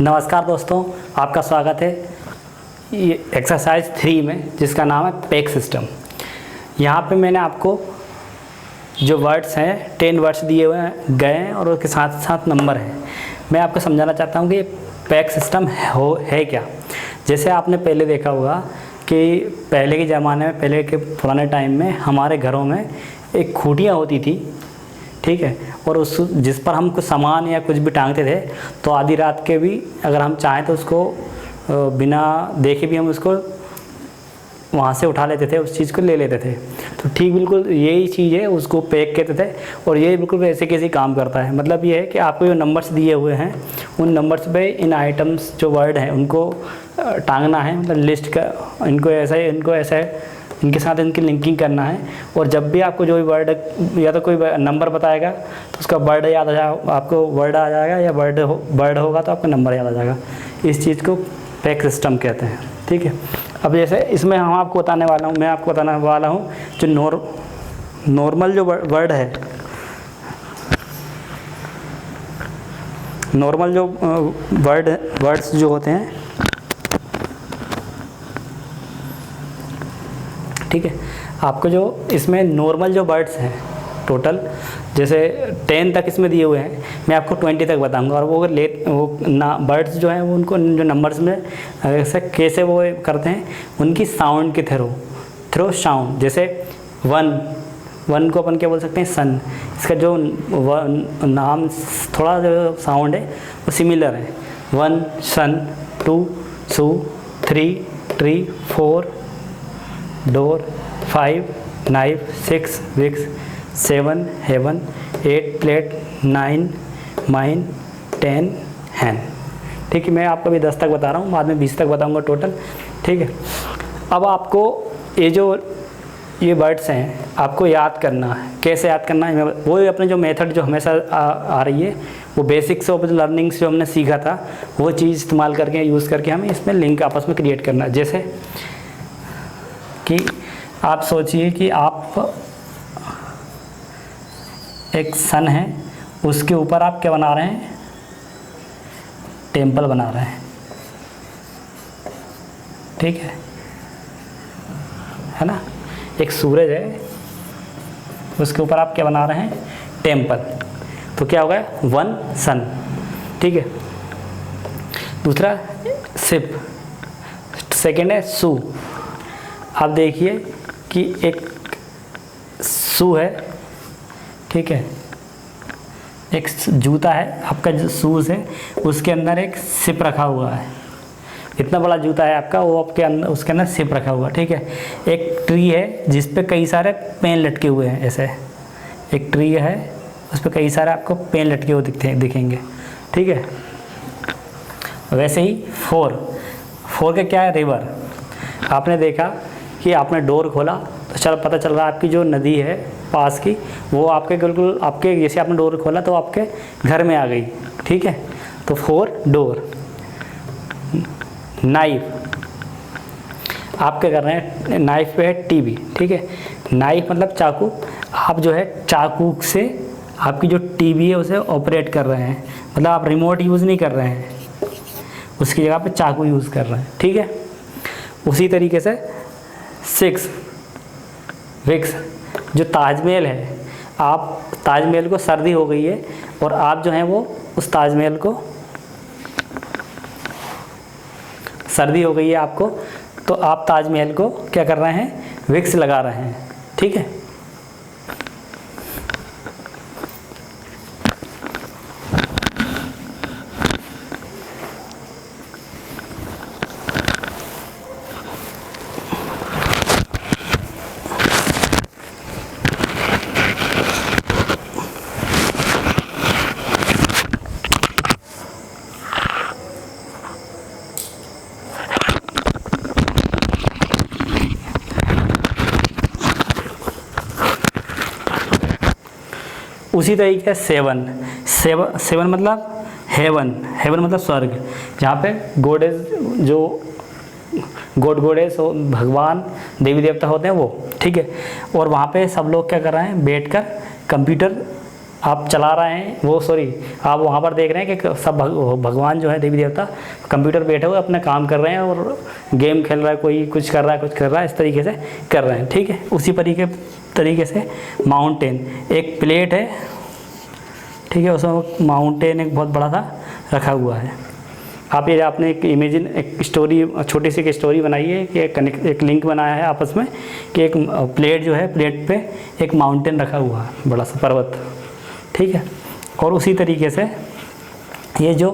नमस्कार दोस्तों, आपका स्वागत है ये एक्सरसाइज 3 में, जिसका नाम है पैक सिस्टम। यहाँ पे मैंने आपको जो वर्ड्स हैं 10 वर्ड्स दिए हुए गए हैं और उसके साथ साथ नंबर हैं। मैं आपको समझाना चाहता हूँ कि पैक सिस्टम है क्या। जैसे आपने पहले देखा होगा कि पहले के ज़माने में, पहले के पुराने टाइम में हमारे घरों में एक खूंटियाँ होती थी, ठीक है, और उस जिस पर हम कुछ सामान या कुछ भी टांगते थे, तो आधी रात के भी अगर हम चाहें तो उसको बिना देखे भी हम उसको वहाँ से उठा लेते थे, उस चीज़ को ले लेते थे। तो ठीक बिल्कुल यही चीज़ है, उसको पैक कहते थे। और ये बिल्कुल वैसे कैसे काम करता है, मतलब ये है कि आपको जो नंबर्स दिए हुए हैं उन नंबर्स पे इन आइटम्स जो वर्ड हैं उनको टांगना है, मतलब लिस्ट का इनको ऐसा है, इनको ऐसा है, इनके साथ इनकी लिंकिंग करना है। और जब भी आपको जो भी वर्ड या तो कोई नंबर बताएगा तो उसका वर्ड याद आ जाएगा, आपको वर्ड आ जाएगा, या वर्ड होगा तो आपको नंबर याद आ जाएगा। इस चीज़ को पैक सिस्टम कहते हैं, ठीक है। अब जैसे इसमें मैं आपको बताने वाला हूँ जो नॉर्मल जो वर्ड है, नॉर्मल जो वर्ड्स जो होते हैं, ठीक है। आपको जो इसमें नॉर्मल जो वर्ड्स हैं टोटल, जैसे 10 तक इसमें दिए हुए हैं, मैं आपको 20 तक बताऊंगा। और वो वर्ड्स जो हैं वो उनको जो नंबर्स में कैसे वो करते हैं, उनकी साउंड के थ्रू साउंड। जैसे वन को अपन क्या बोल सकते हैं, सन। इसका जो नाम थोड़ा जो साउंड है वो सिमिलर है। 1 sun, 2 shoe, 3 tree, 4 door, 5 knife, 6 wicks, 7 heaven, 8 plate, 9 mine, 10 hen. ठीक है, मैं आपको अभी 10 तक बता रहा हूँ, बाद में 20 तक बताऊँगा टोटल, ठीक है। अब आपको ये वर्ड्स हैं आपको याद करना है। कैसे याद करना है, वो अपने जो मेथड जो हमेशा आ रही है, वो बेसिक्स ऑफ लर्निंग जो हमने सीखा था, वो चीज़ इस्तेमाल करके, यूज़ करके हमें इसमें लिंक आपस में क्रिएट करना है। जैसे कि आप सोचिए कि आप एक सन है, उसके ऊपर आप क्या बना रहे हैं, टेम्पल बना रहे हैं, ठीक है ना। एक सूरज है, उसके ऊपर आप क्या बना रहे हैं, टेम्पल। तो क्या होगा, 1 सन, ठीक है। दूसरा शिप, सेकेंड है शू। आप देखिए कि एक शू है, ठीक है, एक जूता है, आपका जो शूज़ है उसके अंदर एक सिप रखा हुआ है। इतना बड़ा जूता है आपका, वो आपके अंदर, उसके अंदर सिप रखा हुआ, ठीक है। एक ट्री है जिस पे कई सारे पेन लटके हुए हैं, ऐसे एक ट्री है उस पर कई सारे आपको पेन लटके हुए दिखेंगे, ठीक है। वैसे ही 4 का क्या है, रिवर। आपने देखा कि आपने डोर खोला तो पता चल रहा है आपकी जो नदी है पास की, वो आपके बिल्कुल आपके, जैसे आपने डोर खोला तो आपके घर में आ गई, ठीक है। तो 4 डोर। नाइफ, आप क्या कर रहे हैं, नाइफ पे है टीवी, ठीक है। नाइफ मतलब चाकू। आप जो है चाकू से आपकी जो टीवी है उसे ऑपरेट कर रहे हैं, मतलब आप रिमोट यूज़ नहीं कर रहे हैं, उसकी जगह पे चाकू यूज़ कर रहे हैं, ठीक है। उसी तरीके से 6 विक्स, जो ताजमहल है, आप ताजमहल को सर्दी हो गई है और आप जो हैं वो उस ताजमहल को सर्दी हो गई है आपको, तो आप ताजमहल को क्या कर रहे हैं, विक्स लगा रहे हैं, ठीक है। उसी तरीके से 7 मतलब हेवन मतलब स्वर्ग, जहाँ पे गॉडेस भगवान देवी देवता होते हैं वो, ठीक है। और वहाँ पे सब लोग क्या कर रहे हैं, बैठकर कंप्यूटर आप चला रहे हैं, वो सॉरी आप वहाँ पर देख रहे हैं कि सब भगवान जो है, देवी देवता कंप्यूटर बैठे हुए अपना काम कर रहे हैं और गेम खेल रहा है, कोई कुछ कर रहा है, कुछ कर रहा है, इस तरीके से कर रहे हैं। ठीक है, उसी तरीके से माउंटेन, एक प्लेट है, ठीक है, उसमें माउंटेन एक बहुत बड़ा सा रखा हुआ है। आप ये आपने एक इमेजिन, एक स्टोरी, छोटी सी एक स्टोरी बनाई है कि एक लिंक बनाया है आपस में कि एक प्लेट जो है, प्लेट पे एक माउंटेन रखा हुआ है, बड़ा सा पर्वत। ठीक है, और उसी तरीके से ये जो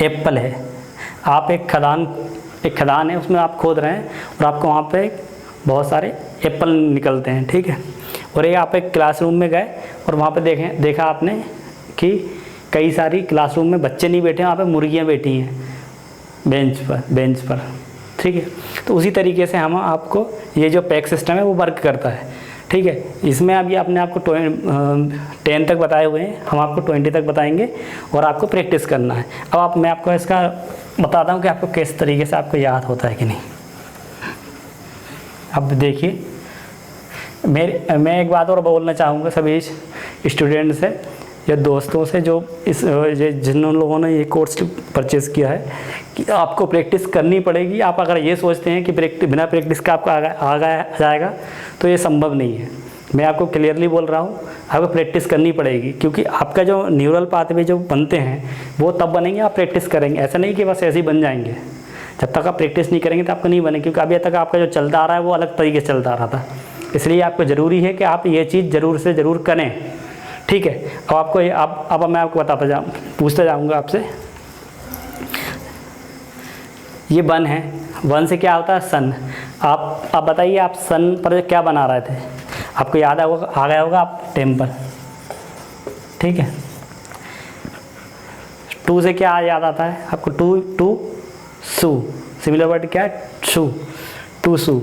एप्पल है, आप एक खदान है, उसमें आप खोद रहे हैं और आपको वहाँ पे बहुत सारे एप्पल निकलते हैं। ठीक है, और ये आप एक क्लासरूम में गए और वहाँ पे देखा आपने कि कई सारी क्लासरूम में बच्चे नहीं बैठे हैं, वहाँ पे मुर्गियाँ बैठी हैं बेंच पर। ठीक है, तो उसी तरीके से हम आपको ये जो पैक सिस्टम है वो वर्क करता है। ठीक है, इसमें अभी आपने आपको 10 तक बताए हुए हैं, हम आपको 20 तक बताएंगे और आपको प्रैक्टिस करना है। अब मैं आपको इसका बताता हूँ कि आपको किस तरीके से आपको याद होता है कि नहीं। अब देखिए, मैं एक बात और बोलना चाहूँगा सभी स्टूडेंट से या दोस्तों से जो जिन लोगों ने ये कोर्स परचेज़ किया है, कि आपको प्रैक्टिस करनी पड़ेगी। आप अगर ये सोचते हैं कि बिना प्रैक्टिस का आपका आ जाएगा तो ये संभव नहीं है। मैं आपको क्लियरली बोल रहा हूँ, आपको प्रैक्टिस करनी पड़ेगी, क्योंकि आपका जो न्यूरल पाथवे जो बनते हैं वो तब बनेंगे आप प्रैक्टिस करेंगे। ऐसा नहीं कि बस ऐसे ही बन जाएंगे, जब तक आप प्रैक्टिस नहीं करेंगे तो आपको नहीं बनेंगे, क्योंकि अभी तक आपका जो चलता आ रहा है वो अलग तरीके से चलता आ रहा था। इसलिए आपको ज़रूरी है कि आप ये चीज़ ज़रूर से ज़रूर करें। ठीक है, अब आपको अब मैं आपको पूछता जाऊँगा आपसे। ये वन है, वन से क्या होता है? सन। आप बताइए, आप सन पर क्या बना रहे थे? आपको याद आ गया होगा, आप टेम्पल। ठीक है, 2 से क्या याद आता है आपको? टू शू, सिमिलर वर्ड क्या है? शू, टू शू।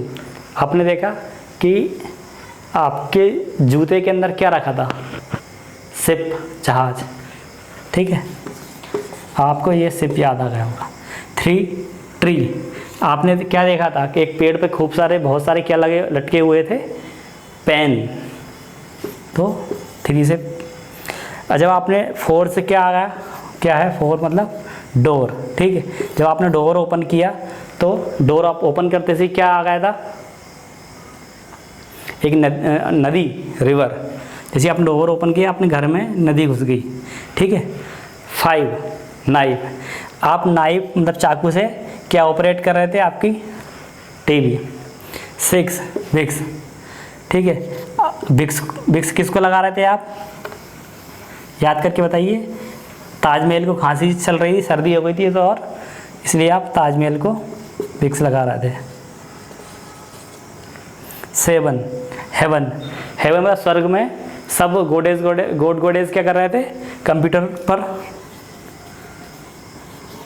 आपने देखा कि आपके जूते के अंदर क्या रखा था? शिप, जहाज। ठीक है, आपको ये शिप याद आ गया होगा। 3 ट्री, आपने क्या देखा था कि एक पेड़ पे बहुत सारे क्या लटके हुए थे? पेन। तो 3 से जब आपने 4 से क्या आ गया? क्या है 4 मतलब? डोर। ठीक है, जब आपने डोर ओपन किया तो डोर आप ओपन करते से क्या आ गया था? एक नदी, रिवर। जैसे आपने डोर ओपन किया, अपने घर में नदी घुस गई। ठीक है। 5 नाइफ, आप नाइफ मतलब चाकू से क्या ऑपरेट कर रहे थे? आपकी टीवी। 6 विक्स। ठीक है, विक्स किसको लगा रहे थे आप? याद करके बताइए। ताजमहल को खांसी चल रही थी, सर्दी हो गई थी तो, और इसलिए आप ताजमहल को विक्स लगा रहे थे। 7 हेवन, हेवन मतलब स्वर्ग में सब गोडेज क्या कर रहे थे? कंप्यूटर पर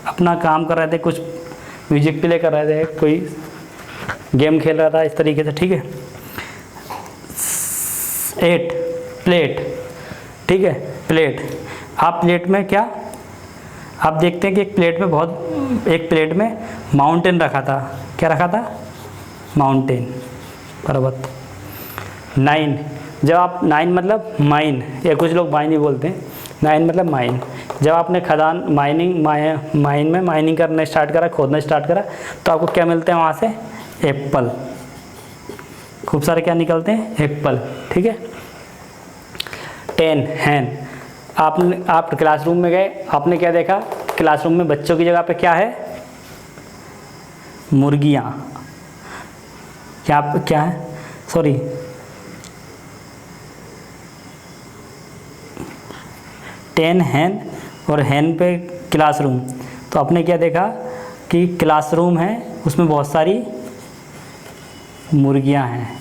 अपना काम कर रहे थे, कुछ म्यूजिक प्ले कर रहे थे, कोई गेम खेल रहा था, इस तरीके से। ठीक है। 8 प्लेट। ठीक है, प्लेट। आप प्लेट में क्या आप देखते हैं कि एक प्लेट में माउंटेन रखा था। क्या रखा था? माउंटेन, पर्वत। 9, जब आप 9 मतलब माइन, या कुछ लोग माइन ही बोलते हैं। 9 मतलब माइन। जब आपने खदान माइन में माइनिंग करना स्टार्ट करा, खोदना स्टार्ट करा, तो आपको क्या मिलते हैं वहाँ से? एप्पल। खूब सारे क्या निकलते हैं? एप्पल। ठीक है। 10 हैन, आप क्लासरूम में गए, आपने क्या देखा? क्लासरूम में बच्चों की जगह पे क्या है? मुर्गियाँ। क्या है? सॉरी, टेन हैन, और हैन पे क्लासरूम। तो आपने क्या देखा कि क्लासरूम है, उसमें बहुत सारी मुर्गियाँ हैं।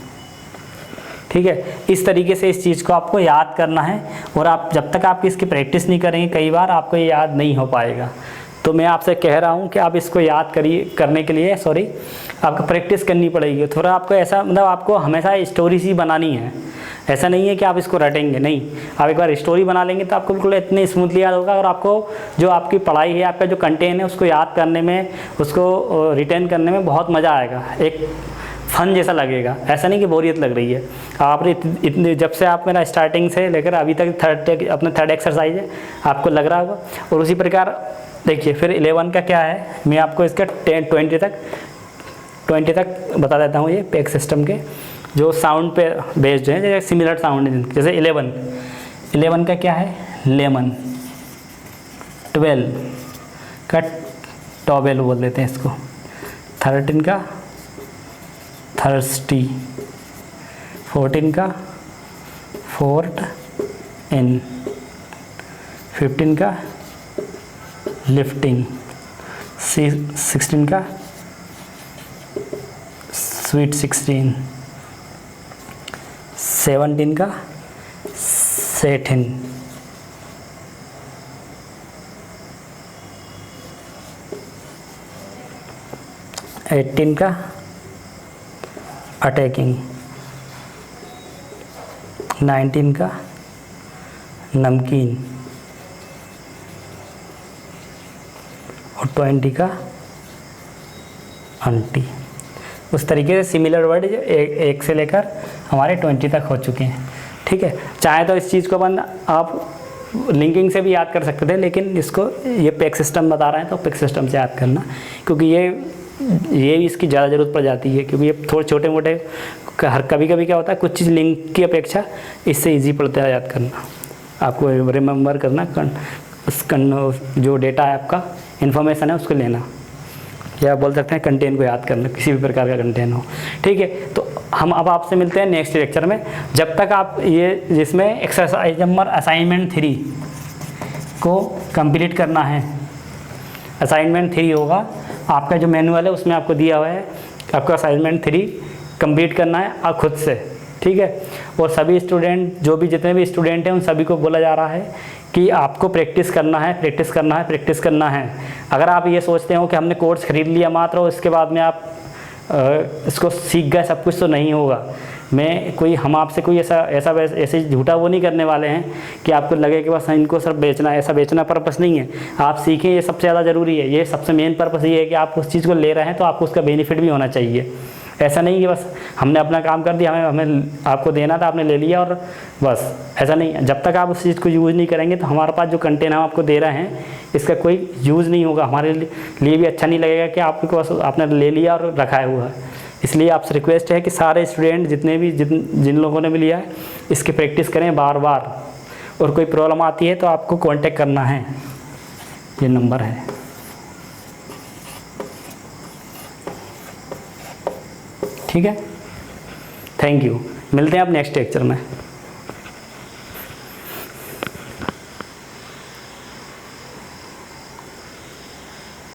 ठीक है, इस तरीके से इस चीज़ को आपको याद करना है, और आप जब तक आप इसकी प्रैक्टिस नहीं करेंगे, कई बार आपको ये याद नहीं हो पाएगा। तो मैं आपसे कह रहा हूँ कि आप इसको याद करने के लिए आपको प्रैक्टिस करनी पड़ेगी थोड़ा। आपको ऐसा मतलब आपको हमेशा स्टोरी सी बनानी है, ऐसा नहीं है कि आप इसको रटेंगे, नहीं। आप एक बार स्टोरी बना लेंगे तो आपको बिल्कुल इतने स्मूथली याद होगा, और आपको जो आपकी पढ़ाई है, आपका जो कंटेंट है, उसको याद करने में, उसको रिटेन करने में बहुत मज़ा आएगा। एक फन जैसा लगेगा, ऐसा नहीं कि बोरियत लग रही है। आपने इतने जब से आप मेरा स्टार्टिंग से लेकर अभी तक अपना थर्ड एक्सरसाइज है, आपको लग रहा होगा। और उसी प्रकार देखिए फिर 11 का क्या है, मैं आपको इसका 20 तक बता देता हूँ। ये पैक सिस्टम के जो साउंड पे बेस्ड हैं, जैसे सिमिलर साउंड है, जैसे 11 का क्या है, लेमन। 12 का टॉवेल बोल देते हैं इसको। 13 का थर्स्टी। 14 का फोर्ट इन। 15 का लिफ्टिंग। 16 का स्वीट 16। 17 का सेटिन। 18 का अटैकिंग। 19 का नमकीन। और 20 का आंटी। उस तरीके से सिमिलर वर्ड एक से लेकर हमारे 20 तक हो चुके हैं। ठीक है, चाहे तो इस चीज़ को अपन आप लिंकिंग से भी याद कर सकते थे, लेकिन इसको ये पैक सिस्टम बता रहे हैं तो पैक सिस्टम से याद करना, क्योंकि ये भी इसकी ज़्यादा ज़रूरत पड़ जाती है, क्योंकि ये थोड़े छोटे मोटे हर कभी कभी क्या होता है, कुछ चीज़ लिंक की अपेक्षा इससे ईजी पड़ता है याद करना। आपको रिमेंबर करना जो डेटा है आपका इन्फॉर्मेशन है उसको लेना, या बोल सकते हैं कंटेंट को याद करना, किसी भी प्रकार का कंटेंट हो। ठीक है, तो हम अब आपसे मिलते हैं नेक्स्ट लेक्चर में। जब तक आप ये जिसमें एक्सरसाइज नंबर असाइनमेंट 3 को कंप्लीट करना है। असाइनमेंट 3 होगा आपका जो मैनुअल है उसमें आपको दिया हुआ है, आपको असाइनमेंट 3 कंप्लीट करना है आप खुद से। ठीक है, और सभी स्टूडेंट जितने भी स्टूडेंट हैं उन सभी को बोला जा रहा है कि आपको प्रैक्टिस करना है, प्रैक्टिस करना है, प्रैक्टिस करना है। अगर आप ये सोचते हो कि हमने कोर्स खरीद लिया मात्र और इसके बाद में आप इसको सीख गए सब कुछ, तो नहीं होगा। हम आपसे कोई ऐसे झूठा वो नहीं करने वाले हैं कि आपको लगे कि बस इनको सब बेचना है, ऐसा बेचना पर्पस नहीं है। आप सीखें, ये सबसे ज़्यादा ज़रूरी है। ये सबसे मेन पर्पस ये है कि आप उस चीज़ को ले रहे हैं तो आपको उसका बेनिफिट भी होना चाहिए। ऐसा नहीं कि बस हमने अपना काम कर दिया, हमें आपको देना था, आपने ले लिया और बस, ऐसा नहीं है। जब तक आप उस चीज़ को यूज़ नहीं करेंगे तो हमारे पास जो कंटेंट हम आपको दे रहे हैं इसका कोई यूज़ नहीं होगा, हमारे लिए भी अच्छा नहीं लगेगा कि आपको बस आपने ले लिया और रखा हुआ है। इसलिए आपसे रिक्वेस्ट है कि सारे स्टूडेंट जिन लोगों ने भी लिया है इसकी प्रैक्टिस करें बार बार, और कोई प्रॉब्लम आती है तो आपको कांटेक्ट करना है, ये नंबर है। ठीक है, थैंक यू। मिलते हैं आप नेक्स्ट लेक्चर में।